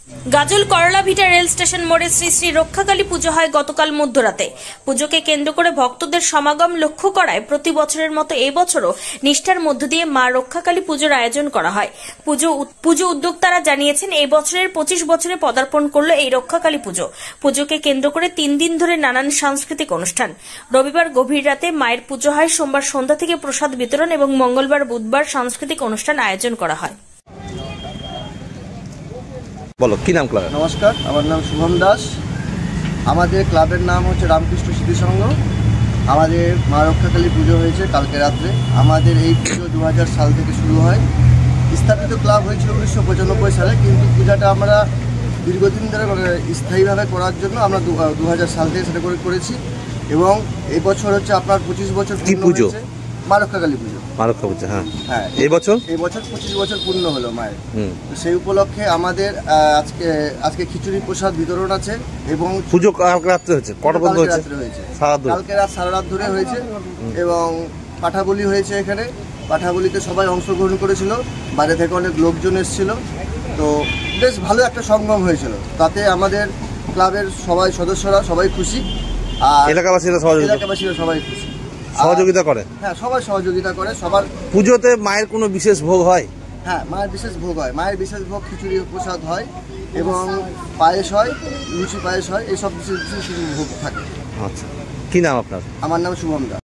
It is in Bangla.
গাজল করলাভিটা রেল স্টেশন মোড়ে শ্রী শ্রী রক্ষাকালী পুজো হয় গতকাল মধ্যরাতে। পুজোকে কেন্দ্র করে ভক্তদের সমাগম লক্ষ্য করায় প্রতি বছরের মতো এবছরও নিষ্ঠার মধ্য দিয়ে মা রক্ষাকালী পুজোর আয়োজন করা হয়। পুজো উদ্যোক্তারা জানিয়েছেন, এই বছরের 25 বছরে পদার্পণ করল এই রক্ষাকালী পুজো। পুজোকে কেন্দ্র করে 3 দিন ধরে নানান সাংস্কৃতিক অনুষ্ঠান। রবিবার গভীর রাতে মায়ের পুজো হয়, সোমবার সন্ধ্যা থেকে প্রসাদ বিতরণ এবং মঙ্গলবার বুধবার সাংস্কৃতিক অনুষ্ঠান আয়োজন করা হয়। বলো, কি নাম ক্লাব? নমস্কার, আমার নাম শুভম দাস। আমাদের ক্লাবের নাম হচ্ছে রামকৃষ্ণ স্মৃতি সংঘ। আমাদের মা রক্ষাকালী পুজো হয়েছে কালকে রাত্রে। আমাদের এই পুজো 2000 সাল থেকে শুরু হয়। স্থাপিত ক্লাব হয়েছিল 1995 সালে, কিন্তু পূজাটা আমরা দীর্ঘদিন ধরে স্থায়ীভাবে করার জন্য আমরা 2000 সাল থেকে সেটা করেছি। এবং এই বছর হচ্ছে আপনার 25 বছর কি পুজো? মা রক্ষাকালী পুজো। মা রক্ষা পুজো, হ্যাঁ। এই বছর 25 বছর পূর্ণ হলো মায়ের। সেই উপলক্ষে আমাদের আজকে খিচুড়ি প্রসাদ বিতরণ আছে। এবং পুজো কালকে রাত্রে হয়েছে, কটা পর্যন্ত হয়েছে? কালকে রাত সারা রাত ধরে হয়েছে। এবং পাঠাবলি হয়েছে। এখানে পাঠাবলিতে সবাই অংশগ্রহণ করেছিল, বাইরে থেকে অনেক লোকজন এসেছিল। তো বেশ ভালো একটা সঙ্গম হয়েছিল। তাতে আমাদের ক্লাবের সদস্যরা সবাই খুশি, আর এলাকাবাসীরা সবাই খুশি, সহযোগিতা করে। হ্যাঁ, সবাই সহযোগিতা করে। সবার পুজোতে মায়ের কোনো বিশেষ ভোগ হয়? হ্যাঁ, মায়ের বিশেষ ভোগ হয়। মায়ের বিশেষ ভোগ খিচুড়ি প্রসাদ হয় এবং পায়েস হয়, লুচি পায়েস হয়, এইসব বিশেষ বিশেষ ভোগ থাকে। আচ্ছা, কি নাম আপনার? আমার নাম শুভম দাস।